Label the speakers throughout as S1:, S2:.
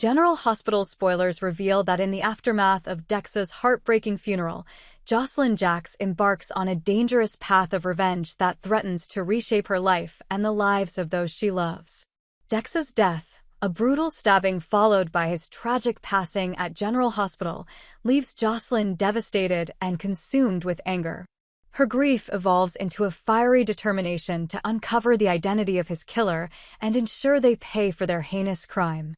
S1: General Hospital spoilers reveal that in the aftermath of Dex's heartbreaking funeral, Josslyn Jax embarks on a dangerous path of revenge that threatens to reshape her life and the lives of those she loves. Dex's death, a brutal stabbing followed by his tragic passing at General Hospital, leaves Josslyn devastated and consumed with anger. Her grief evolves into a fiery determination to uncover the identity of his killer and ensure they pay for their heinous crime.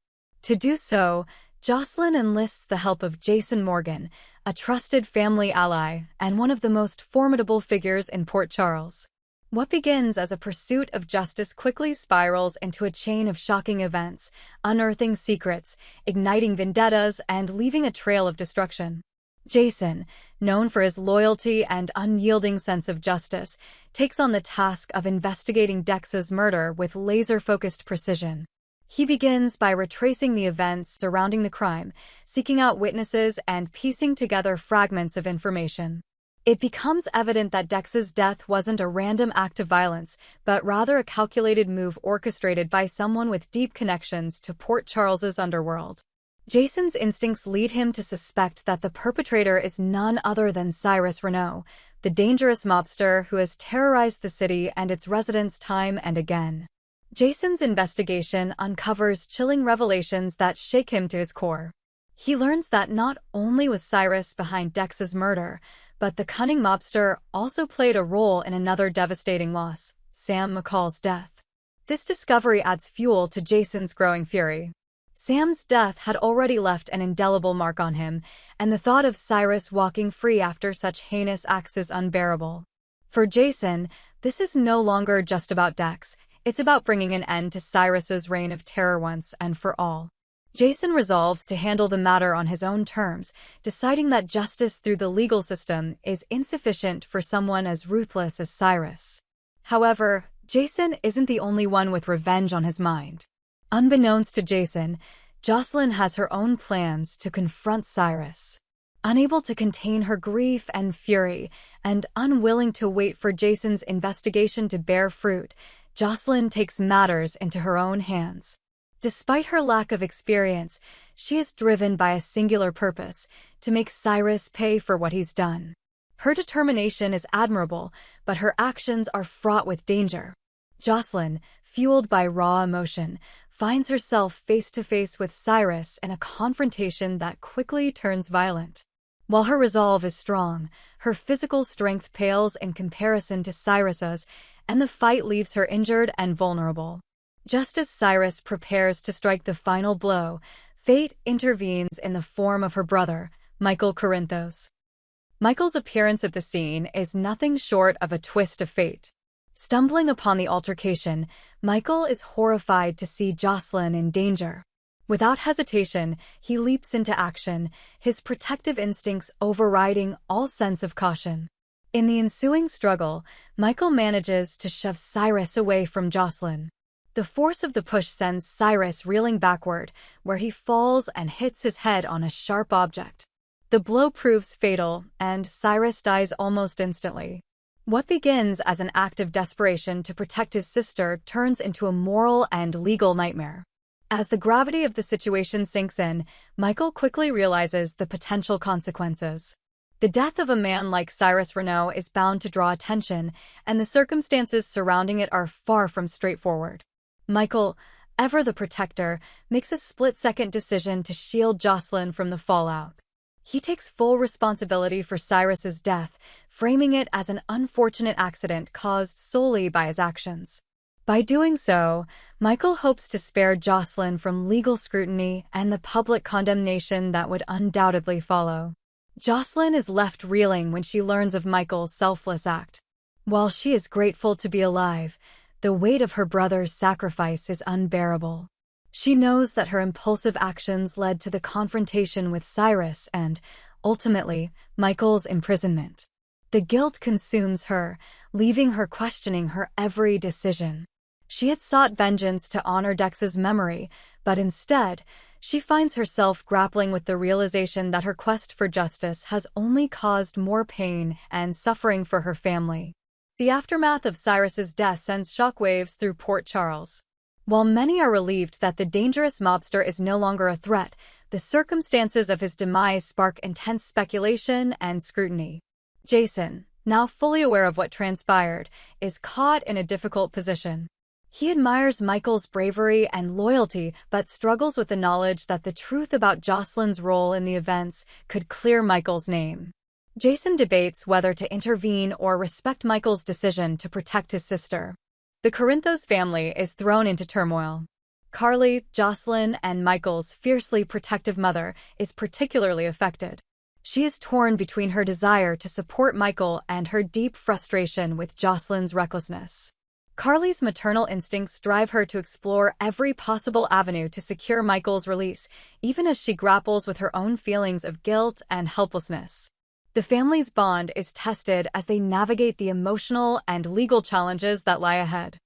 S1: To do so, Josslyn enlists the help of Jason Morgan, a trusted family ally and one of the most formidable figures in Port Charles. What begins as a pursuit of justice quickly spirals into a chain of shocking events, unearthing secrets, igniting vendettas, and leaving a trail of destruction. Jason, known for his loyalty and unyielding sense of justice, takes on the task of investigating Dex's murder with laser-focused precision. He begins by retracing the events surrounding the crime, seeking out witnesses and piecing together fragments of information. It becomes evident that Dex's death wasn't a random act of violence, but rather a calculated move orchestrated by someone with deep connections to Port Charles's underworld. Jason's instincts lead him to suspect that the perpetrator is none other than Cyrus Renault, the dangerous mobster who has terrorized the city and its residents time and again. Jason's investigation uncovers chilling revelations that shake him to his core. He learns that not only was Cyrus behind Dex's murder, but the cunning mobster also played a role in another devastating loss, Sam McCall's death. This discovery adds fuel to Jason's growing fury. Sam's death had already left an indelible mark on him, and the thought of Cyrus walking free after such heinous acts is unbearable. For Jason, this is no longer just about Dex, it's about bringing an end to Cyrus's reign of terror once and for all. Jason resolves to handle the matter on his own terms, deciding that justice through the legal system is insufficient for someone as ruthless as Cyrus. However, Jason isn't the only one with revenge on his mind. Unbeknownst to Jason, Josslyn has her own plans to confront Cyrus. Unable to contain her grief and fury, and unwilling to wait for Jason's investigation to bear fruit, Josslyn takes matters into her own hands. Despite her lack of experience, she is driven by a singular purpose: to make Cyrus pay for what he's done. Her determination is admirable, but her actions are fraught with danger. Josslyn, fueled by raw emotion, finds herself face-to-face with Cyrus in a confrontation that quickly turns violent. While her resolve is strong, her physical strength pales in comparison to Cyrus's, and the fight leaves her injured and vulnerable. Just as Cyrus prepares to strike the final blow, fate intervenes in the form of her brother, Michael Corinthos. Michael's appearance at the scene is nothing short of a twist of fate. Stumbling upon the altercation, Michael is horrified to see Josslyn in danger. Without hesitation, he leaps into action, his protective instincts overriding all sense of caution. In the ensuing struggle, Michael manages to shove Cyrus away from Josslyn. The force of the push sends Cyrus reeling backward, where he falls and hits his head on a sharp object. The blow proves fatal, and Cyrus dies almost instantly. What begins as an act of desperation to protect his sister turns into a moral and legal nightmare. As the gravity of the situation sinks in, Michael quickly realizes the potential consequences. The death of a man like Cyrus Renault is bound to draw attention, and the circumstances surrounding it are far from straightforward. Michael, ever the protector, makes a split-second decision to shield Josslyn from the fallout. He takes full responsibility for Cyrus's death, framing it as an unfortunate accident caused solely by his actions. By doing so, Michael hopes to spare Josslyn from legal scrutiny and the public condemnation that would undoubtedly follow. Josslyn is left reeling when she learns of Michael's selfless act. While she is grateful to be alive, the weight of her brother's sacrifice is unbearable. She knows that her impulsive actions led to the confrontation with Cyrus and, ultimately, Michael's imprisonment. The guilt consumes her, leaving her questioning her every decision. She had sought vengeance to honor Dex's memory, but instead, she finds herself grappling with the realization that her quest for justice has only caused more pain and suffering for her family. The aftermath of Cyrus's death sends shockwaves through Port Charles. While many are relieved that the dangerous mobster is no longer a threat, the circumstances of his demise spark intense speculation and scrutiny. Jason, now fully aware of what transpired, is caught in a difficult position. He admires Michael's bravery and loyalty, but struggles with the knowledge that the truth about Josslyn's role in the events could clear Michael's name. Jason debates whether to intervene or respect Michael's decision to protect his sister. The Corinthos family is thrown into turmoil. Carly, Josslyn, and Michael's fiercely protective mother is particularly affected. She is torn between her desire to support Michael and her deep frustration with Josslyn's recklessness. Carly's maternal instincts drive her to explore every possible avenue to secure Michael's release, even as she grapples with her own feelings of guilt and helplessness. The family's bond is tested as they navigate the emotional and legal challenges that lie ahead.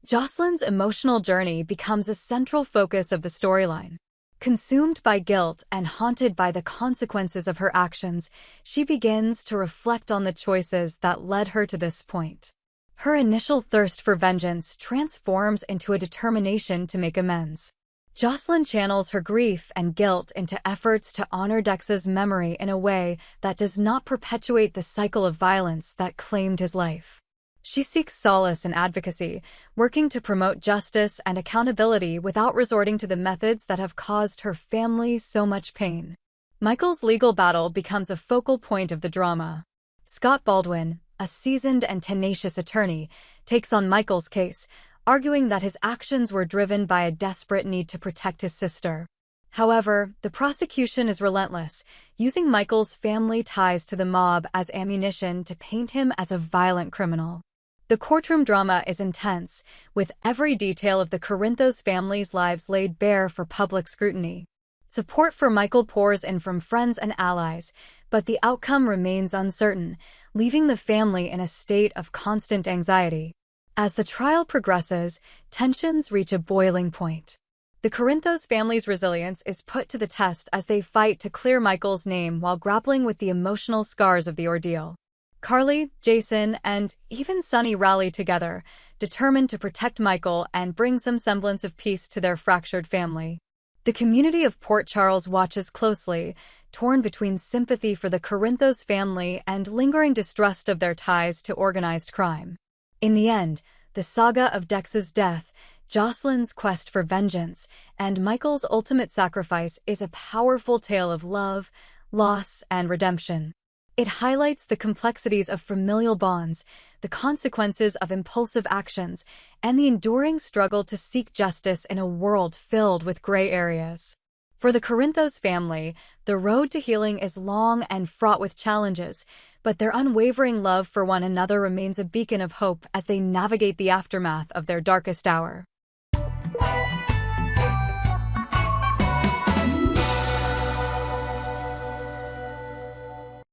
S1: Josslyn's emotional journey becomes a central focus of the storyline. Consumed by guilt and haunted by the consequences of her actions, she begins to reflect on the choices that led her to this point. Her initial thirst for vengeance transforms into a determination to make amends. Josslyn channels her grief and guilt into efforts to honor Dex's memory in a way that does not perpetuate the cycle of violence that claimed his life. She seeks solace in advocacy, working to promote justice and accountability without resorting to the methods that have caused her family so much pain. Michael's legal battle becomes a focal point of the drama. Scott Baldwin, a seasoned and tenacious attorney, takes on Michael's case, arguing that his actions were driven by a desperate need to protect his sister. However, the prosecution is relentless, using Michael's family ties to the mob as ammunition to paint him as a violent criminal. The courtroom drama is intense, with every detail of the Corinthos family's lives laid bare for public scrutiny. Support for Michael pours in from friends and allies, but the outcome remains uncertain, leaving the family in a state of constant anxiety. As the trial progresses, tensions reach a boiling point. The Corinthos family's resilience is put to the test as they fight to clear Michael's name while grappling with the emotional scars of the ordeal. Carly, Jason, and even Sunny rally together, determined to protect Michael and bring some semblance of peace to their fractured family. The community of Port Charles watches closely, torn between sympathy for the Corinthos family and lingering distrust of their ties to organized crime. In the end, the saga of Dex's death, Josslyn's quest for vengeance, and Michael's ultimate sacrifice is a powerful tale of love, loss, and redemption. It highlights the complexities of familial bonds, the consequences of impulsive actions, and the enduring struggle to seek justice in a world filled with gray areas. For the Corinthos family, the road to healing is long and fraught with challenges, but their unwavering love for one another remains a beacon of hope as they navigate the aftermath of their darkest hour.